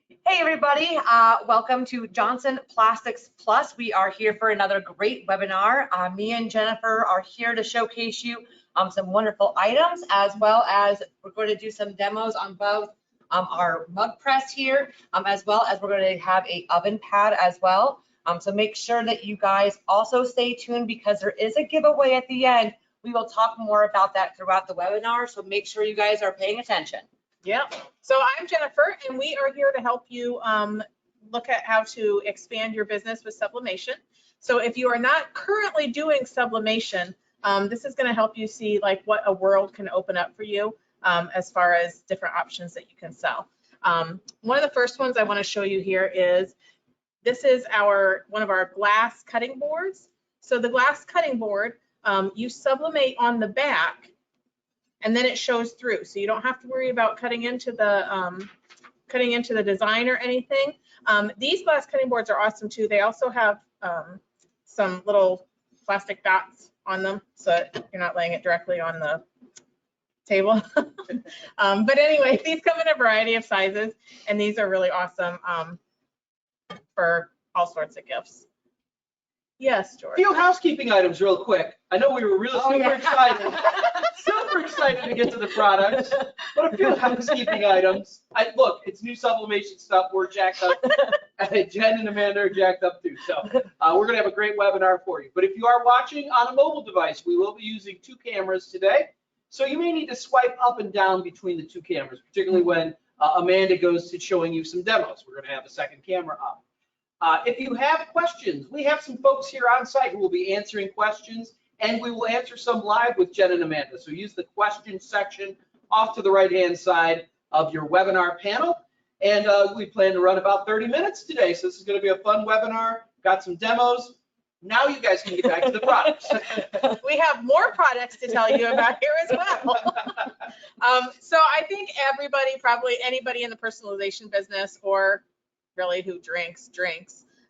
Hey everybody, welcome to Johnson Plastics Plus. We are here for another great webinar. Me and Jennifer are here to showcase you some wonderful items, as well as we're going to do some demos on both our mug press here, as well as we're going to have a oven pad as well. So make sure that you guys also stay tuned because there is a giveaway at the end. We will talk more about that throughout the webinar, so make sure you guys are paying attention. Yep. So I'm Jennifer, and we are here to help you look at how to expand your business with sublimation. So if you are not currently doing sublimation, this is going to help you see like what a world can open up for you as far as different options that you can sell. One of the first ones I want to show you here is this is one of our glass cutting boards. So the glass cutting board, you sublimate on the back, and then it shows through, so you don't have to worry about cutting into the design or anything. These glass cutting boards are awesome too. They also have some little plastic dots on them, so that you're not laying it directly on the table. But anyway, these come in a variety of sizes, and these are really awesome for all sorts of gifts. Yes, George. A few housekeeping items real quick. I know we were really super excited. Super excited to get to the products, but a few housekeeping items. Look, it's new sublimation stuff. We're jacked up. Jen and Amanda are jacked up too. So we're going to have a great webinar for you. But if you are watching on a mobile device, we will be using 2 cameras today. So you may need to swipe up and down between the 2 cameras, particularly when Amanda goes to showing you some demos. We're going to have a second camera up. If you have questions, we have some folks here on site who will be answering questions, and we will answer some live with Jen and Amanda. So use the question section off to the right-hand side of your webinar panel. And we plan to run about 30 minutes today. So this is going to be a fun webinar. Got some demos. Now you guys can get back to the products. We have more products to tell you about here as well. So I think everybody, probably anybody in the personalization business or really who drinks,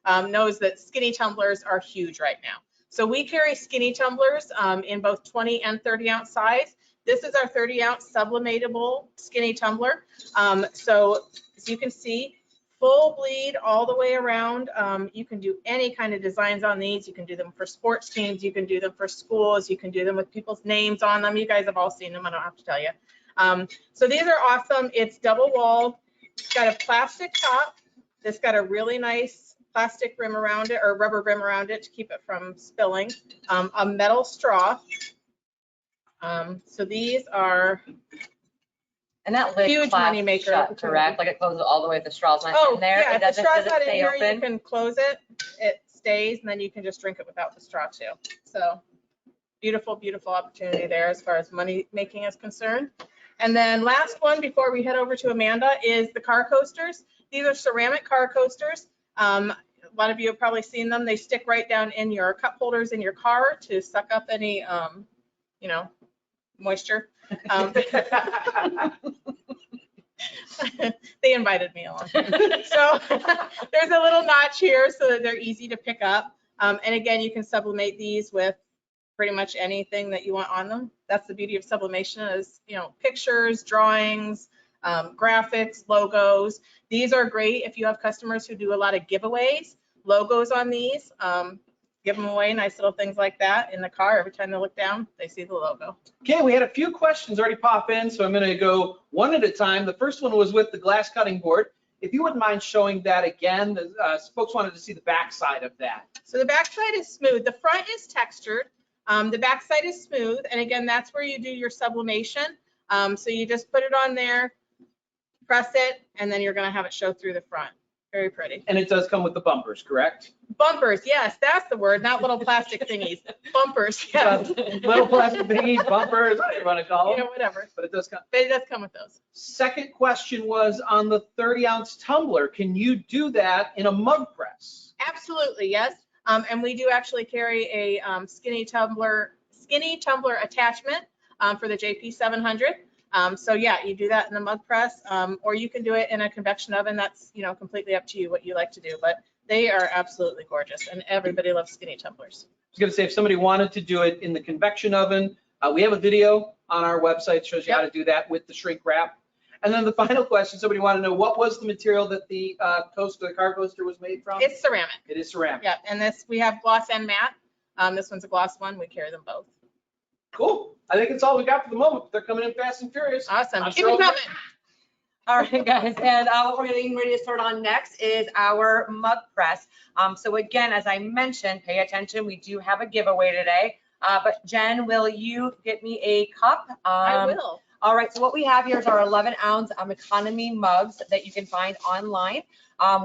knows that skinny tumblers are huge right now. So we carry skinny tumblers in both 20 and 30 ounce size. This is our 30 ounce sublimatable skinny tumbler. So as you can see, full bleed all the way around. You can do any kind of designs on these. You can do them for sports teams. You can do them for schools. You can do them with people's names on them. You guys have all seen them. I don't have to tell you. So these are awesome. It's double walled. It's got a plastic top. It's got a really nice plastic rim around it, or rubber rim around it to keep it from spilling. A metal straw. So these are And that lid huge money maker. shut, correct? Like it closes all the way. The straw's not in there. Yeah, if the straw's not in here, open? you can close it. It stays, and then you can just drink it without the straw too. So beautiful, beautiful opportunity there as far as money making is concerned. And then last one before we head over to Amanda is the car coasters. These are ceramic car coasters. A lot of you have probably seen them. They stick right down in your cup holders in your car to suck up any, moisture. They invited me along. So there's a little notch here so that they're easy to pick up. And again, you can sublimate these with pretty much anything that you want on them. That's the beauty of sublimation is, pictures, drawings, graphics, logos. These are great if you have customers who do a lot of giveaways, logos on these. Give them away, nice little things like that in the car. Every time they look down, they see the logo. Okay, we had a few questions already pop in, so I'm going to go one at a time. The first one was with the glass cutting board. If you wouldn't mind showing that again, folks wanted to see the back side of that. So the back side is smooth. The front is textured. The back side is smooth. And again, that's where you do your sublimation. So you just put it on there, press it, and then you're going to have it show through the front. Very pretty. And it does come with the bumpers, correct? Bumpers, yes, that's the word, not little plastic thingies. Bumpers, yes. Little plastic thingies, bumpers, whatever you want to call them. Whatever. But it does come. But it does come with those. Second question was on the 30-ounce tumbler. Can you do that in a mug press? Absolutely, yes. And we do actually carry a skinny tumbler attachment for the JP 700. So yeah, you do that in the mug press, or you can do it in a convection oven. That's, completely up to you what you like to do, but they are absolutely gorgeous and everybody loves skinny tumblers. I was going to say, if somebody wanted to do it in the convection oven, we have a video on our website that shows you how to do that with the shrink wrap. And then the final question, somebody wanted to know, what was the material that the coaster, the car coaster was made from? It's ceramic. It is ceramic. Yeah, and this, we have gloss and matte. This one's a gloss one. We carry them both. Cool. I think it's all we got for the moment. They're coming in fast and furious. Awesome. I'm Keep sure it coming. All right, guys, and what we're getting ready to start on next is our mug press. So again, as I mentioned, pay attention, we do have a giveaway today. But Jen, will you get me a cup? I will. All right, so what we have here is our 11-ounce economy mugs that you can find online.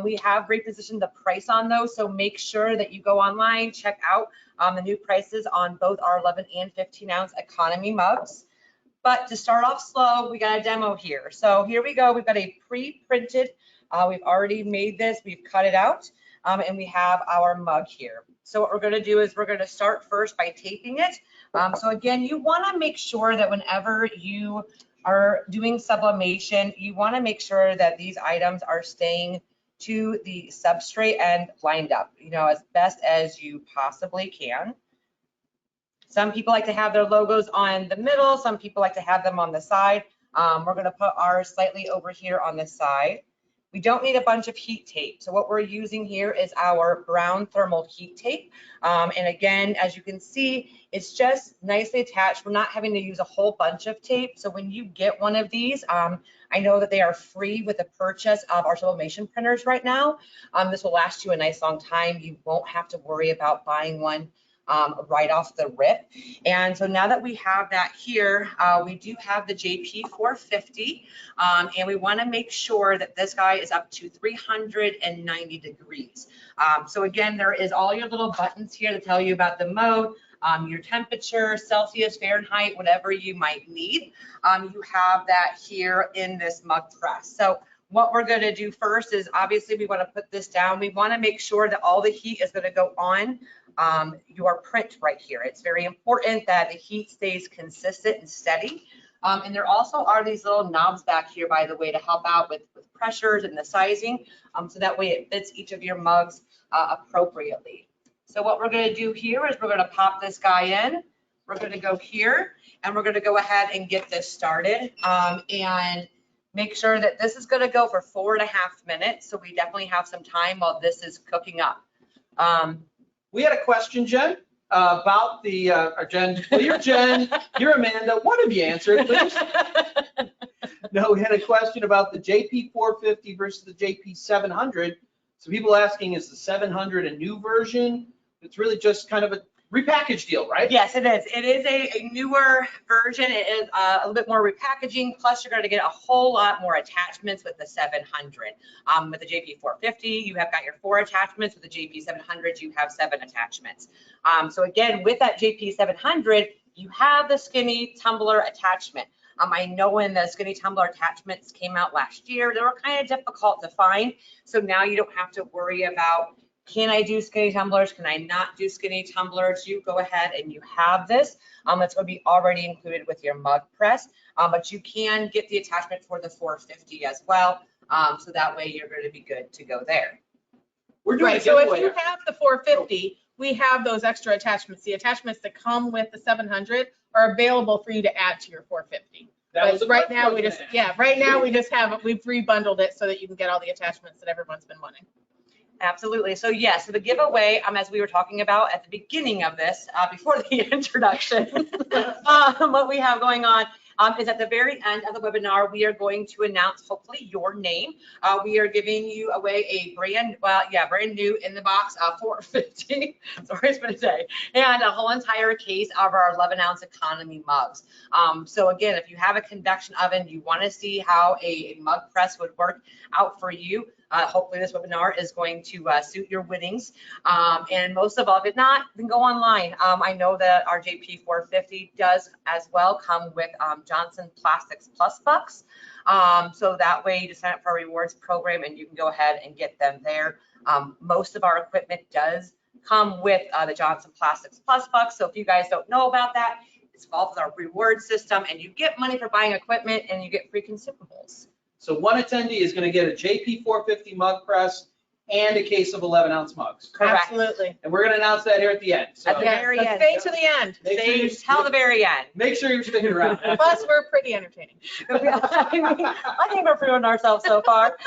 We have repositioned the price on those, so make sure that you go online, check out the new prices on both our 11 and 15-ounce economy mugs. But to start off slow, we got a demo here. So here we go. We've got a pre-printed, we've already made this, we've cut it out, and we have our mug here. So what we're gonna do is we're gonna start first by taping it. So again, you wanna make sure that whenever you are doing sublimation, you wanna make sure that these items are staying to the substrate and lined up, you know, as best as you possibly can. Some people like to have their logos on the middle. Some people like to have them on the side. We're gonna put ours slightly over here on the side. We don't need a bunch of heat tape. So what we're using here is our brown thermal heat tape. And again, as you can see, it's just nicely attached. We're not having to use a whole bunch of tape. So when you get one of these, I know that they are free with the purchase of our sublimation printers right now. This will last you a nice long time. You won't have to worry about buying one right off the rip. And so now that we have that here, we do have the JP 450, and we want to make sure that this guy is up to 390 degrees. So again, there is all your little buttons here to tell you about the mode, your temperature, Celsius, Fahrenheit, whatever you might need. You have that here in this mug press. So what we're going to do first is obviously we want to put this down. We want to make sure that all the heat is going to go on your print right here. It's very important that the heat stays consistent and steady. And there also are these little knobs back here, by the way, to help out with pressures and the sizing, so that way it fits each of your mugs appropriately. So what we're going to do here is we're going to pop this guy in. We're going to go here and we're going to go ahead and get this started, and make sure that this is going to go for 4.5 minutes. So we definitely have some time while this is cooking up. We had a question, Jen, about the, Jen, well, you're Jen, you're Amanda, one of you answer it, please. No, we had a question about the JP 450 versus the JP 700. So people asking, is the 700 a new version? It's really just kind of a repackaged deal, right? Yes, it is. It is a newer version. It is a little bit more repackaging. Plus, you're going to get a whole lot more attachments with the 700. With the JP 450, you have got your 4 attachments. With the JP 700, you have 7 attachments. So again, with that JP 700, you have the skinny tumbler attachment. I know when the skinny tumbler attachments came out last year, they were kind of difficult to find. So now you don't have to worry about, can I do skinny tumblers? Can I not do skinny tumblers? You go ahead and you have this. It's going to be already included with your mug press, but you can get the attachment for the 450 as well. So that way you're going to be good to go there. We're doing Right, a so if giveaway. you have the 450, we have those extra attachments. The attachments that come with the 700 are available for you to add to your 450. That was But the right question now I we was just, gonna ask. right now we just have, we've rebundled it so that you can get all the attachments that everyone's been wanting. Absolutely. So yes, so the giveaway, as we were talking about at the beginning of this, before the introduction, what we have going on is at the very end of the webinar, we are going to announce hopefully your name. We are giving you away a brand new in the box 450. Sorry, it's been a day, and a whole entire case of our 11-ounce economy mugs. So again, if you have a convection oven, you want to see how a mug press would work out for you. Hopefully this webinar is going to suit your winnings. And most of all, if not, then go online. I know that our JP 450 does as well come with Johnson Plastics Plus Bucks. So that way you just sign up for our rewards program and you can go ahead and get them there. Most of our equipment does come with the Johnson Plastics Plus Bucks. So if you guys don't know about that, it's involved with our reward system and you get money for buying equipment and you get free consumables. So one attendee is going to get a JP 450 mug press and a case of 11-ounce mugs. Correct. Absolutely. And we're gonna announce that here at the end. At So the Yes, very let's end. stay to the end. make sure you, Till the very end. make sure you're sticking around. Plus, we're pretty entertaining. I think we're proving ourselves so far.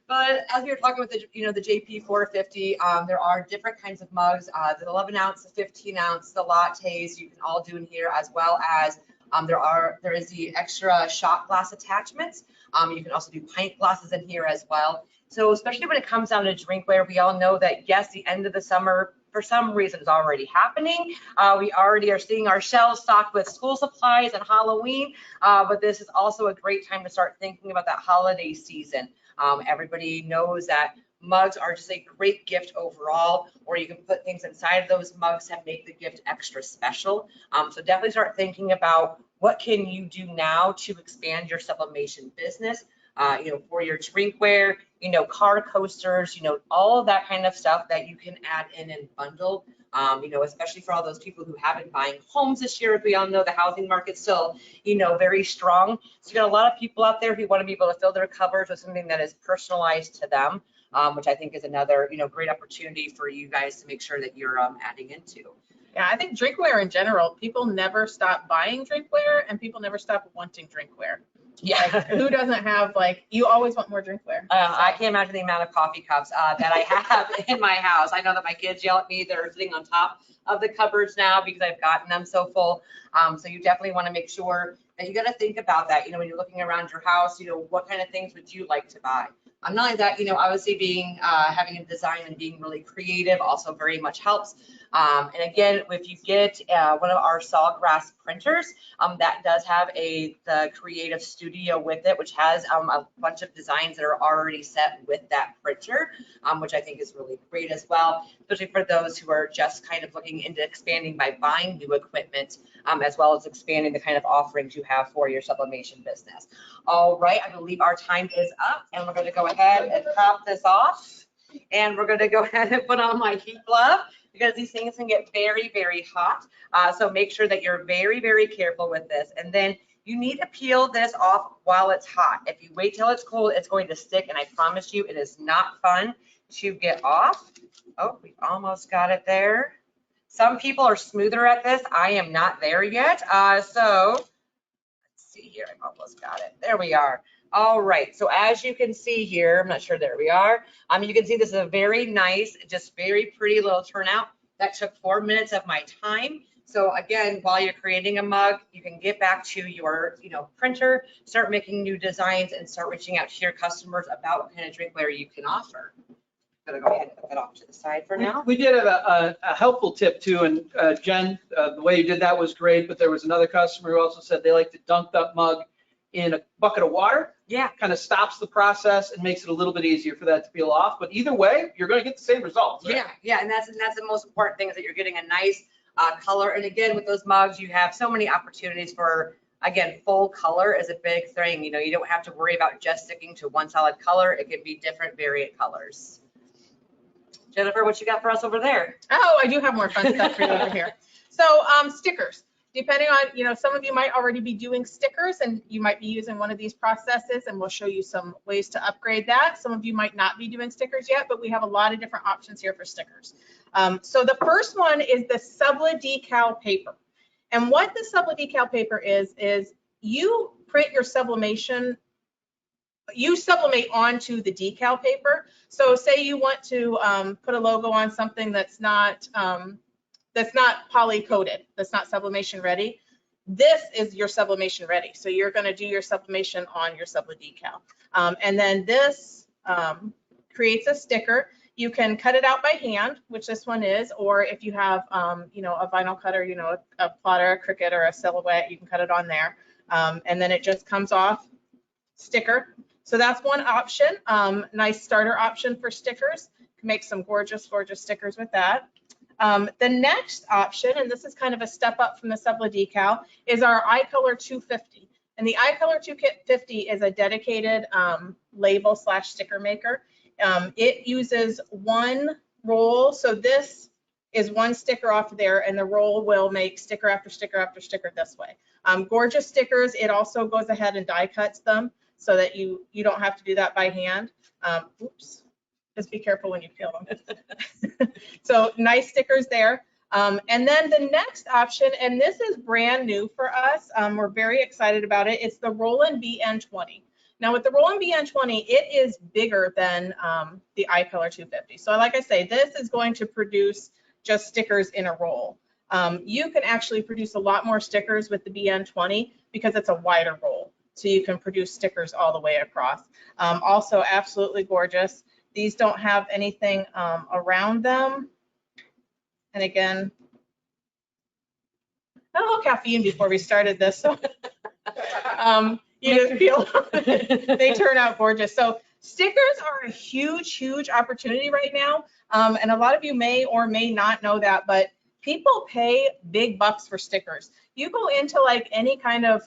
But as we were talking with the, the JP 450, there are different kinds of mugs, the 11-ounce, the 15-ounce, the lattes, you can all do in here, as well as there is the extra shot glass attachments. You can also do pint glasses in here as well. So especially when it comes down to drinkware, we all know that, yes, the end of the summer, for some reason, is already happening. We already are seeing our shelves stocked with school supplies and Halloween, but this is also a great time to start thinking about that holiday season. Everybody knows that mugs are just a great gift overall, or you can put things inside of those mugs and make the gift extra special. So definitely start thinking about what can you do now to expand your sublimation business, for your drinkware, car coasters, all of that kind of stuff that you can add in and bundle. Especially for all those people who have been buying homes this year. We all know the housing market's still, very strong. So you got a lot of people out there who want to be able to fill their cupboards with something that is personalized to them, which I think is another, great opportunity for you guys to make sure that you're adding into. Yeah, I think drinkware in general, people never stop buying drinkware and people never stop wanting drinkware. Yeah. Like, who doesn't have, you always want more drinkware. I can't imagine the amount of coffee cups that I have in my house. I know that my kids yell at me. They're sitting on top of the cupboards now because I've gotten them so full. So you definitely want to make sure that you got to think about that. When you're looking around your house, what kind of things would you like to buy? Not only that, obviously having a design and being really creative also very much helps. And again, if you get one of our Sawgrass printers, that does have the Creative Studio with it, which has a bunch of designs that are already set with that printer, which I think is really great as well, especially for those who are just kind of looking into expanding by buying new equipment, as well as expanding the kind of offerings you have for your sublimation business. All right, I believe our time is up, and we're going to go ahead and top this off. And we're going to go ahead and put on my heat glove, because these things can get very, very hot. So make sure that you're very, very careful with this. And then you need to peel this off while it's hot. If you wait till it's cold, it's going to stick. And I promise you, it is not fun to get off. Oh, we almost got it there. Some people are smoother at this. I am not there yet. So let's see here. I almost got it. There we are. All right, so as you can see here, I'm not sure, there we are. You can see this is a very nice, just very pretty little turnout. That took 4 minutes of my time. So again, while you're creating a mug, you can get back to your, printer, start making new designs, and start reaching out to your customers about what kind of drinkware you can offer. I'm gonna go ahead and put that off to the side for now. We did have a helpful tip too, and Jen, the way you did that was great, but there was another customer who also said they like to dunk that mug in a bucket of water. Yeah. Kind of stops the process and makes it a little bit easier for that to peel off. But either way, you're going to get the same results. Right? Yeah, and that's the most important thing, is that you're getting a nice color. And again, with those mugs, you have so many opportunities for, again, full color is a big thing. You don't have to worry about just sticking to one solid color. It can be different variant colors. Jennifer, what you got for us over there? Oh, I do have more fun stuff for you over here. So stickers. Depending on, some of you might already be doing stickers and you might be using one of these processes, and we'll show you some ways to upgrade that. Some of you might not be doing stickers yet, but we have a lot of different options here for stickers. So the first one is the SubliDecal paper. And what the SubliDecal paper is you print your sublimation, you sublimate onto the decal paper. So say you want to put a logo on something that's not poly coated, that's not sublimation ready. This is your sublimation ready. So you're going to do your sublimation on your SubliDecal. And then this creates a sticker. You can cut it out by hand, which this one is, or if you have, a vinyl cutter, a plotter, a Cricut, or a Silhouette, you can cut it on there. And then it just comes off sticker. So that's one option. Nice starter option for stickers. You can make some gorgeous, gorgeous stickers with that. The next option, and this is kind of a step up from the SubliDecal, is our iColor 250. And the iColor 250 is a dedicated label / sticker maker. It uses one roll. So this is one sticker off there, and the roll will make sticker after sticker after sticker this way. Gorgeous stickers. It also goes ahead and die cuts them so that you don't have to do that by hand. Oops. Just be careful when you peel them. So nice stickers there. And then the next option, and this is brand new for us, we're very excited about it. It's the Roland BN20. Now with the Roland BN20, it is bigger than the iColor 250. So like I say, this is going to produce just stickers in a roll. You can actually produce a lot more stickers with the BN20 because it's a wider roll. So you can produce stickers all the way across. Also absolutely gorgeous. These don't have anything around them. And again, a little caffeine before we started this. So you just feel they turn out gorgeous. So stickers are a huge, huge opportunity right now. And a lot of you may or may not know that, but people pay big bucks for stickers. You go into like any kind of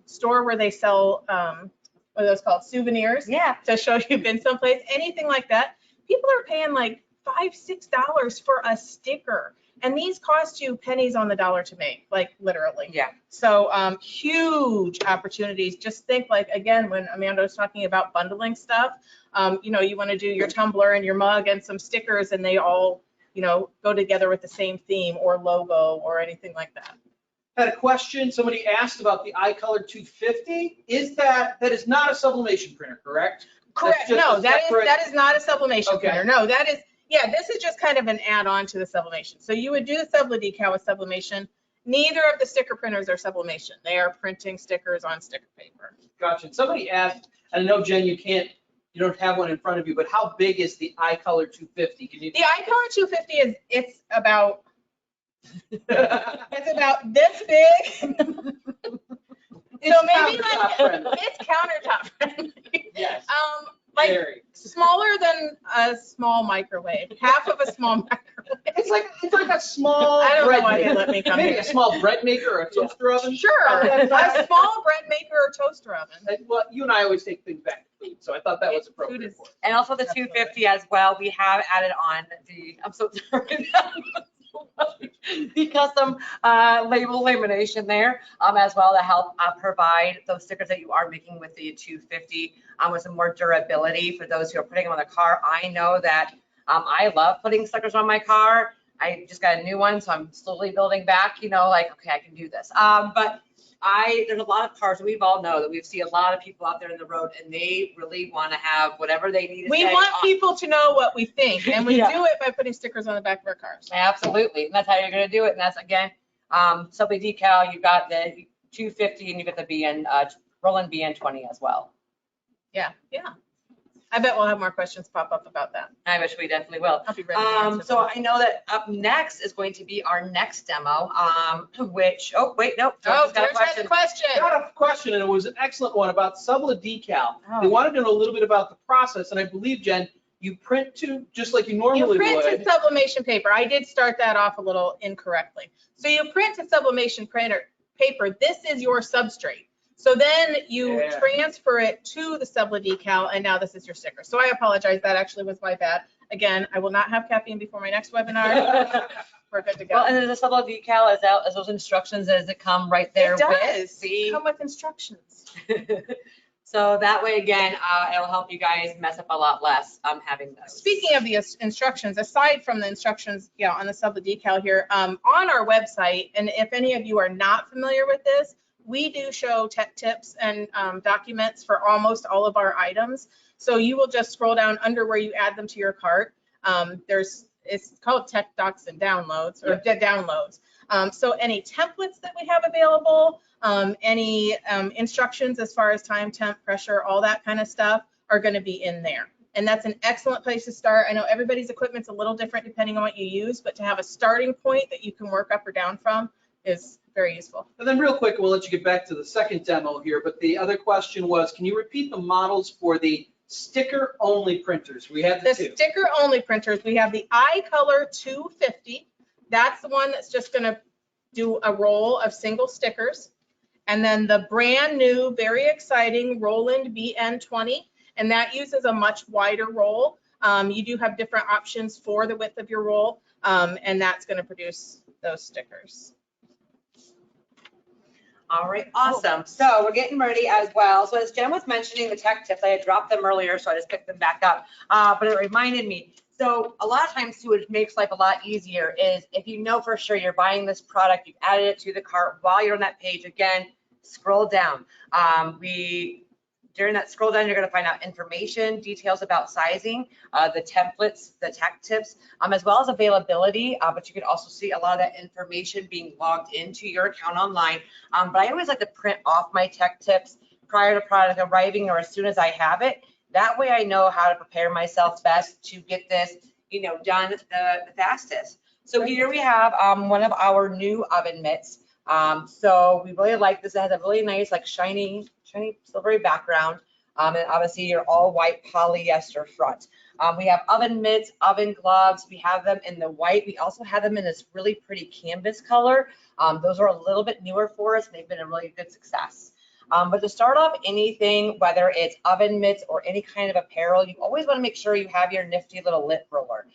store where they sell, what are those called, souvenirs? Yeah. To show you've been someplace, anything like that. People are paying like $5, $6 for a sticker. And these cost you pennies on the dollar to make, like literally. Yeah. So huge opportunities. Just think like, again, when Amanda was talking about bundling stuff, you know, you want to do your tumbler and your mug and some stickers and they all, you know, go together with the same theme or logo or anything like that. Had a question, somebody asked about the iColor 250. That is not a sublimation printer, correct? Correct. That's just No, a that separate- is not a sublimation Okay. printer. No, that is, yeah, this is just kind of an add-on to the sublimation. So you would do the SubliDecal with sublimation. Neither of the sticker printers are sublimation. They are printing stickers on sticker paper. Gotcha. Somebody asked, and I know, Jen, you don't have one in front of you, but how big is the iColor 250? Can you? The iColor 250 it's about this big. So maybe countertop like friendly. it's countertop friendly. Yes. Like Very. smaller than a small microwave, half of a small microwave. It's like a small I don't know bread why they maker. let me come Maybe here. a small bread maker or a toaster oven. Sure, a small bread maker or toaster oven. Well, you and I always take things back to food, so I thought that was Food appropriate is- for it. And also the 250 as well, we have added on I'm so sorry. The custom label lamination there as well to help provide those stickers that you are making with the 250 with some more durability for those who are putting them on the car. I know that I love putting stickers on my car. I just got a new one, so I'm slowly building back, you know, like, okay, I can do this. But there's a lot of cars, we all know that we see a lot of people out there in the road and they really want to have whatever they need to We say want on- people to know what we think, and we Yeah. do it by putting stickers on the back of our cars. Absolutely, and that's how you're gonna do it, and that's again, SubliDecal, you've got the 250 and you've got the Roland BN20 as well. Yeah. I bet we'll have more questions pop up about that. I wish we definitely will. I'll be ready to answer So them. I know that up next is going to be our next demo, which, oh, wait, nope. Oh, George has got a George has a question. I got a question, and it was an excellent one about SubliDecal. Oh. They wanted to know a little bit about the process, and I believe, Jen, you print to just like you normally You print would. to sublimation paper. I did start that off a little incorrectly. So you print to sublimation paper. This is your substrate. So then you Yeah. transfer it to the SubliDecal, and now this is your sticker. So I apologize. That actually was my bad. Again, I will not have caffeine before my next webinar. We're good to go. Well, and then the SubliDecal as those instructions as it come right there It with does the come with instructions. So that way, again, it'll help you guys mess up a lot less having those. Speaking of the instructions, aside from the instructions, on the SubliDecal here, on our website, and if any of you are not familiar with this, we do show tech tips and documents for almost all of our items. So you will just scroll down under where you add them to your cart. It's called Tech Docs and Downloads, or Downloads. So any templates that we have available, any instructions as far as time, temp, pressure, all that kind of stuff are going to be in there. And that's an excellent place to start. I know everybody's equipment's a little different depending on what you use, but to have a starting point that you can work up or down from is very useful. And then real quick, we'll let you get back to the second demo here, but the other question was, can you repeat the models for the sticker-only printers? We have the The two. sticker-only printers, we have the iColor 250. That's the one that's just going to do a roll of single stickers. And then the brand new, very exciting Roland BN20, and that uses a much wider roll. You do have different options for the width of your roll, and that's going to produce those stickers. All right, awesome. So we're getting ready as well. So as Jen was mentioning the tech tips, I had dropped them earlier, so I just picked them back up. But it reminded me. So a lot of times too, it makes life a lot easier is if you know for sure you're buying this product, you've added it to the cart while you're on that page, again, scroll down. During that scroll down, you're going to find out information, details about sizing, the templates, the tech tips, as well as availability. But you can also see a lot of that information being logged into your account online. But I always like to print off my tech tips prior to product arriving or as soon as I have it. That way I know how to prepare myself best to get this, done the fastest. So here we have one of our new oven mitts. So we really like this. It has a really nice, like shiny silvery background. And obviously your all white polyester front. We have oven mitts, oven gloves. We have them in the white. We also have them in this really pretty canvas color. Those are a little bit newer for us. And they've been a really good success. But to start off anything, whether it's oven mitts or any kind of apparel, you always want to make sure you have your nifty little lint roller.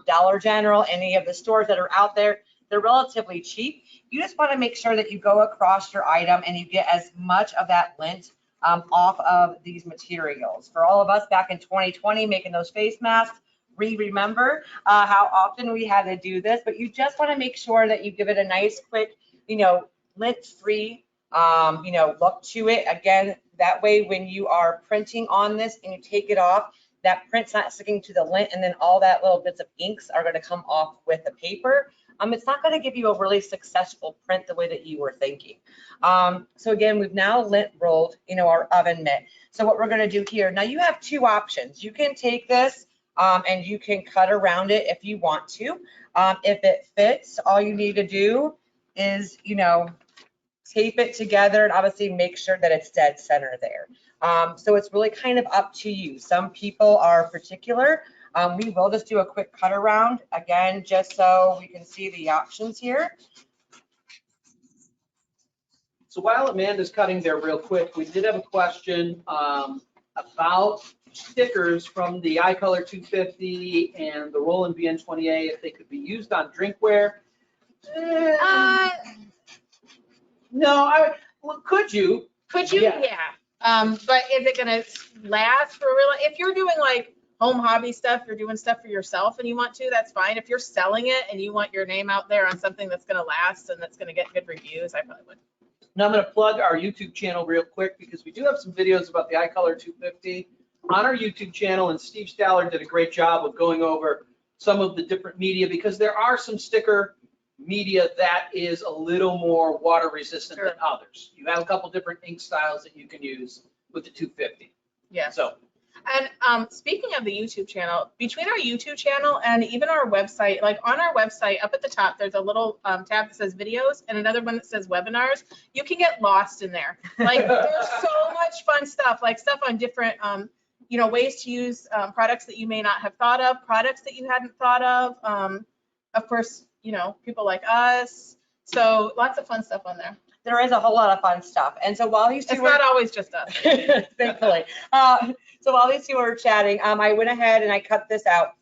Dollar General, any of the stores that are out there, they're relatively cheap. You just want to make sure that you go across your item and you get as much of that lint off of these materials. For all of us back in 2020 making those face masks, we remember how often we had to do this, but you just want to make sure that you give it a nice quick, lint-free, look to it. Again, that way when you are printing on this and you take it off, that print's not sticking to the lint and then all that little bits of inks are going to come off with the paper. It's not going to give you a really successful print the way that you were thinking. So again, we've now lint rolled, our oven mitt. So what we're going to do here, now you have two options. You can take this and you can cut around it if you want to. If it fits, all you need to do is, tape it together and obviously make sure that it's dead center there. So it's really kind of up to you. Some people are particular. We will just do a quick cut around again, just so we can see the options here. So while Amanda's cutting there real quick, we did have a question about stickers from the iColor 250 and the Roland BN20A, if they could be used on drinkware. No, well, could you? Could you? Yeah. Yeah. But is it gonna last for real? If you're doing like home hobby stuff, you're doing stuff for yourself and you want to, that's fine. If you're selling it and you want your name out there on something that's gonna last and that's gonna get good reviews, I probably would. Now I'm going to plug our YouTube channel real quick because we do have some videos about the iColor 250 on our YouTube channel, and Steve Staller did a great job of going over some of the different media because there are some sticker media that is a little more water resistant than others. You have a couple different ink styles that you can use with the 250. Yeah. So. And speaking of the YouTube channel, between our YouTube channel and even our website, like on our website up at the top, there's a little tab that says videos and another one that says webinars. You can get lost in there. Like there's so much fun stuff, like stuff on different, ways to use products that you may not have thought of, products that you hadn't thought of. Of course, people like us. So lots of fun stuff on there. There is a whole lot of fun stuff. And so while these two It's not always just us. thankfully. So while these two were chatting, I went ahead and I cut this out.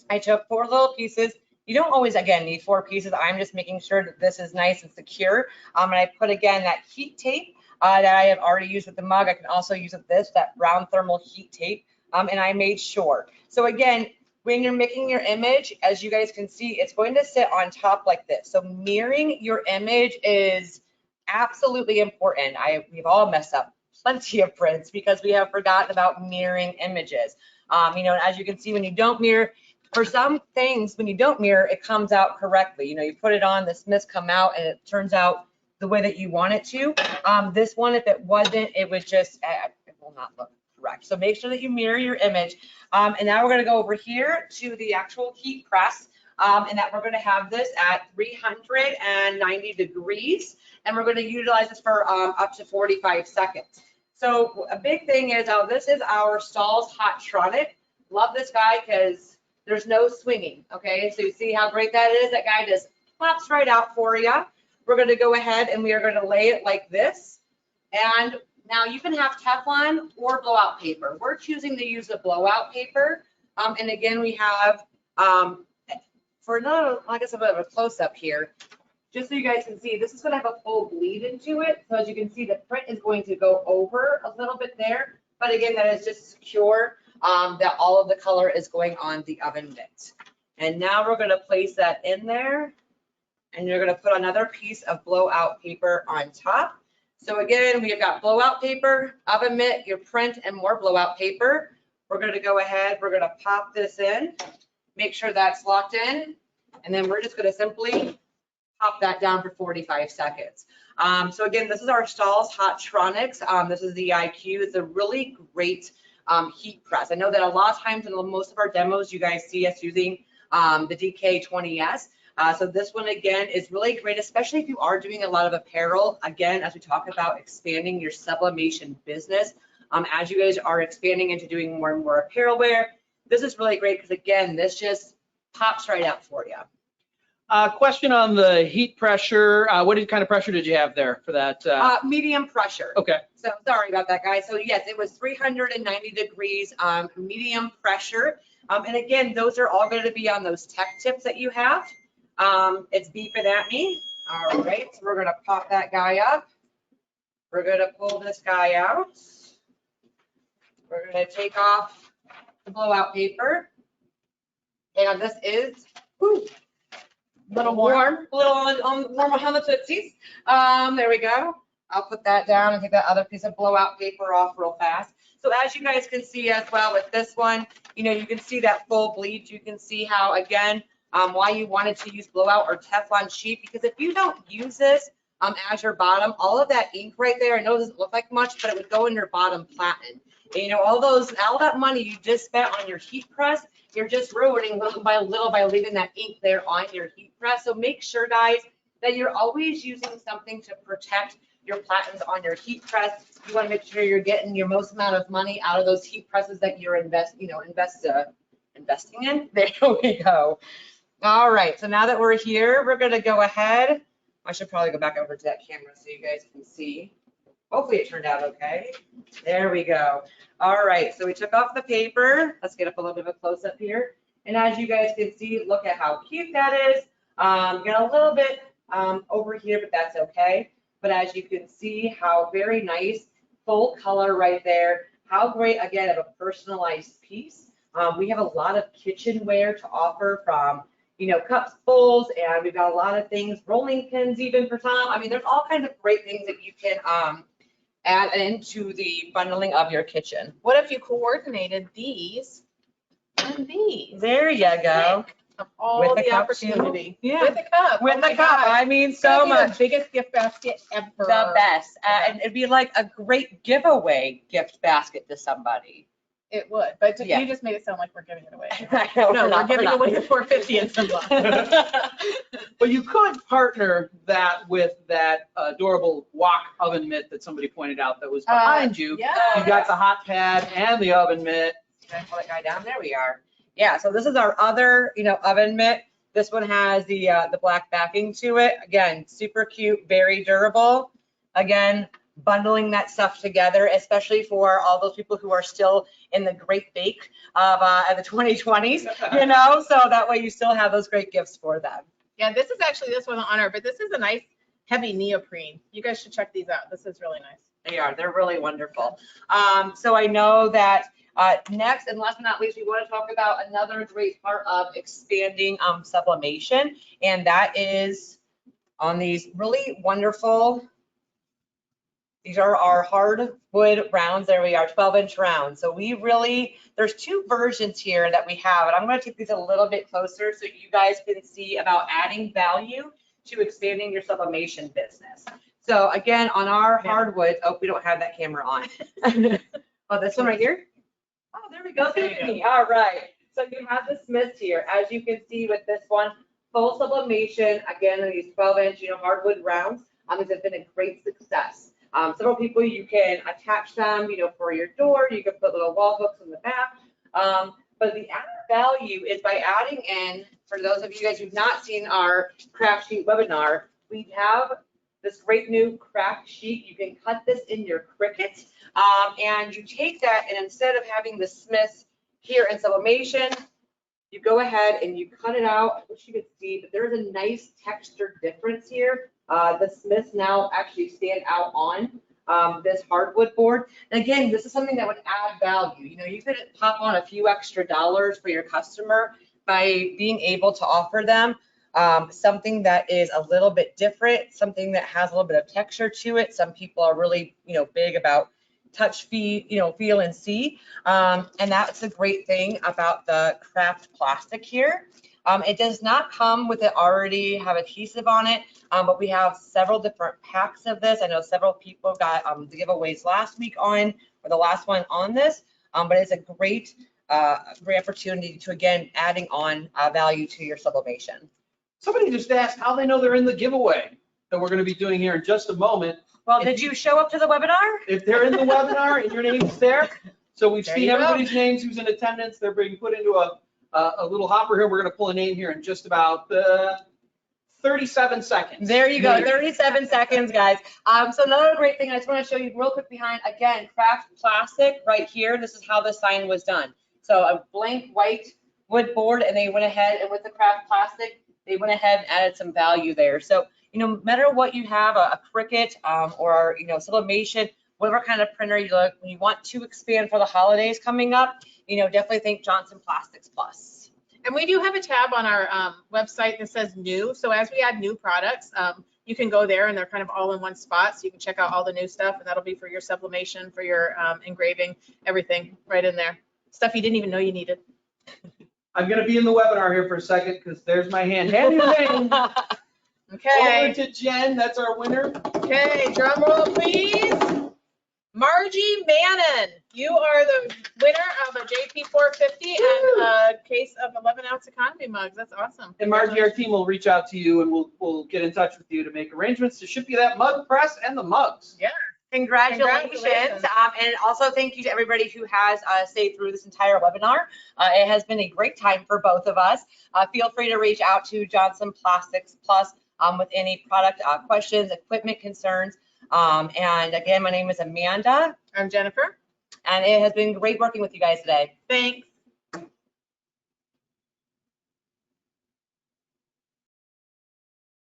I took 4 little pieces. You don't always, again, need 4 pieces. I'm just making sure that this is nice and secure. And I put, again, that heat tape that I have already used with the mug. I can also use with this, that brown thermal heat tape. And I made sure. So again, when you're making your image, as you guys can see, it's going to sit on top like this. So mirroring your image is absolutely important. We've all messed up plenty of prints because we have forgotten about mirroring images. As you can see, when you don't mirror, for some things, when you don't mirror, it comes out correctly. You put it on, this mist come out, and it turns out the way that you want it to. This one, if it wasn't, it would just, it will not look correct. So make sure that you mirror your image. And now we're going to go over here to the actual heat press. And that we're going to have this at 390 degrees, and we're going to utilize this for up to 45 seconds. So a big thing is, this is our Stahl's Hottronic. Love this guy because there's no swinging, okay? So you see how great that is? That guy just pops right out for you. We're going to go ahead and we are going to lay it like this. And now you can have Teflon or blowout paper. We're choosing to use the blowout paper. And again, we have, for another, I guess a bit of a close-up here, just so you guys can see, this is gonna have a full bleed into it. So as you can see, the print is going to go over a little bit there. But again, that is just secure, that all of the color is going on the oven mitt. And now we're gonna place that in there. And you're gonna put another piece of blowout paper on top. So again, we've got blowout paper, oven mitt, your print, and more blowout paper. We're gonna go ahead, we're gonna pop this in, make sure that's locked in, and then we're just gonna simply pop that down for 45 seconds. So again, this is our Stahl's Hottronics. This is the IQ. It's a really great heat press. I know that a lot of times in most of our demos, you guys see us using the DK20S. So this one, again, is really great, especially if you are doing a lot of apparel. Again, as we talk about expanding your sublimation business, as you guys are expanding into doing more and more apparel wear, this is really great because, again, this just pops right out for you. Question on the heat pressure. What kind of pressure did you have there for that? Medium pressure. Okay. So sorry about that, guys. So yes, it was 390 degrees, medium pressure. And again, those are all going to be on those tech tips that you have. It's beeping at me. All right, so we're going to pop that guy up. We're going to pull this guy out. We're going to take off the blowout paper. And this is a little warm, a little warm on the tootsies. There we go. I'll put that down and take that other piece of blowout paper off real fast. So as you guys can see as well with this one, you can see that full bleed. You can see how, again, why you wanted to use blowout or Teflon sheet, because if you don't use this as your bottom, all of that ink right there, I know it doesn't look like much, but it would go in your bottom platen. And, all that money you just spent on your heat press, you're just ruining little by little by leaving that ink there on your heat press. So make sure, guys, that you're always using something to protect your platens on your heat press. You want to make sure you're getting your most amount of money out of those heat presses that you're investing in. There we go. All right, so now that we're here, we're going to go ahead. I should probably go back over to that camera so you guys can see. Hopefully it turned out okay. There we go. All right, so we took off the paper. Let's get up a little bit of a close up here. And as you guys can see, look at how cute that is. Get a little bit over here, but that's okay. But as you can see, how very nice, full color right there. How great, again, of a personalized piece. We have a lot of kitchenware to offer, from cups, bowls, and we've got a lot of things, rolling pins even for some. I mean, there's all kinds of great things that you can add into the bundling of your kitchen. What if you coordinated these and these? There you go. Of all With the the cup, opportunity. too. Yeah. With the cup. With Oh the my cup, God. I mean, It's gonna so be much. the biggest gift basket ever. The best. And it'd be like a great giveaway gift basket to somebody. It would, but Yeah. you just made it sound like we're giving it away. No, No, we're giving away the 450 and some love. But you could partner that with that adorable wok oven mitt that somebody pointed out that was behind you. Yeah. You got the hot pad and the oven mitt. Can I pull that guy down? There we are. Yeah, so this is our other, oven mitt. This one has the black backing to it. Again, super cute, very durable. Again, bundling that stuff together, especially for all those people who are still in the great bake of the 2020s, so that way you still have those great gifts for them. Yeah, this was an honor, but this is a nice heavy neoprene. You guys should check these out. This is really nice. They are, they're really wonderful. So I know that next, and last but not least, we want to talk about another great part of expanding sublimation, and that is on these really wonderful, these are our hardwood rounds. There we are, 12-inch rounds. So there's two versions here that we have, and I'm going to take these a little bit closer so you guys can see about adding value to expanding your sublimation business. So again, on our hardwood, we don't have that camera on. Oh, this one right here? Oh, there we go. All right. So you have the Smiths here. As you can see with this one, full sublimation, again, these 12-inch, hardwood rounds. These have been a great success. Several people, you can attach them, for your door. You can put little wall hooks in the back. But the added value is by adding in, for those of you guys who've not seen our craft sheet webinar, we have this great new craft sheet. You can cut this in your Cricut, and you take that, and instead of having the Smiths here in sublimation, you go ahead and you cut it out. I wish you could see, but there's a nice texture difference here. The Smiths now actually stand out on this hardwood board. And again, this is something that would add value. You know, you could pop on a few extra dollars for your customer by being able to offer them something that is a little bit different, something that has a little bit of texture to it. Some people are really, you know, big about touch, feel and see. And that's a great thing about the craft plastic here. It does not come with it already have adhesive on it, but we have several different packs of this. I know several people got the giveaways last week on, or the last one on this, but it's a great opportunity to, again, adding on value to your sublimation. Somebody just asked how they know they're in the giveaway that we're going to be doing here in just a moment. Well, did you show up to the webinar? If they're in the webinar and your name's there, so we've There seen you go. everybody's names who's in attendance. They're being put into a little hopper here. We're going to pull a name here in just about 37 seconds. There you go, 37 seconds, guys. So another great thing I just want to show you real quick behind, again, craft plastic right here. This is how the sign was done. So a blank white wood board, and they went ahead and with the craft plastic, they went ahead and added some value there. So, you know, no matter what you have, a Cricut or, you know, sublimation, whatever kind of printer you look, when you want to expand for the holidays coming up, you know, definitely think Johnson Plastics Plus. And we do have a tab on our website that says new. So as we add new products, you can go there and they're kind of all in one spot. So you can check out all the new stuff, and that'll be for your sublimation, for your engraving, everything right in there. Stuff you didn't even know you needed. I'm going to be in the webinar here for a second because there's my hand. Hand your name Okay. over to Jen. That's our winner. Okay, drum roll, please. Margie Mannon, you are the winner of a JP 450 and a case of 11-ounce economy mugs. That's awesome. And Margie, our team will reach out to you and we'll get in touch with you to make arrangements to ship you that mug press and the mugs. Yeah. Congratulations. And also thank you to everybody who has stayed through this entire webinar. It has been a great time for both of us. Feel free to reach out to Johnson Plastics Plus with any product questions, equipment concerns. And again, my name is Amanda. I'm Jennifer. And it has been great working with you guys today. Thanks.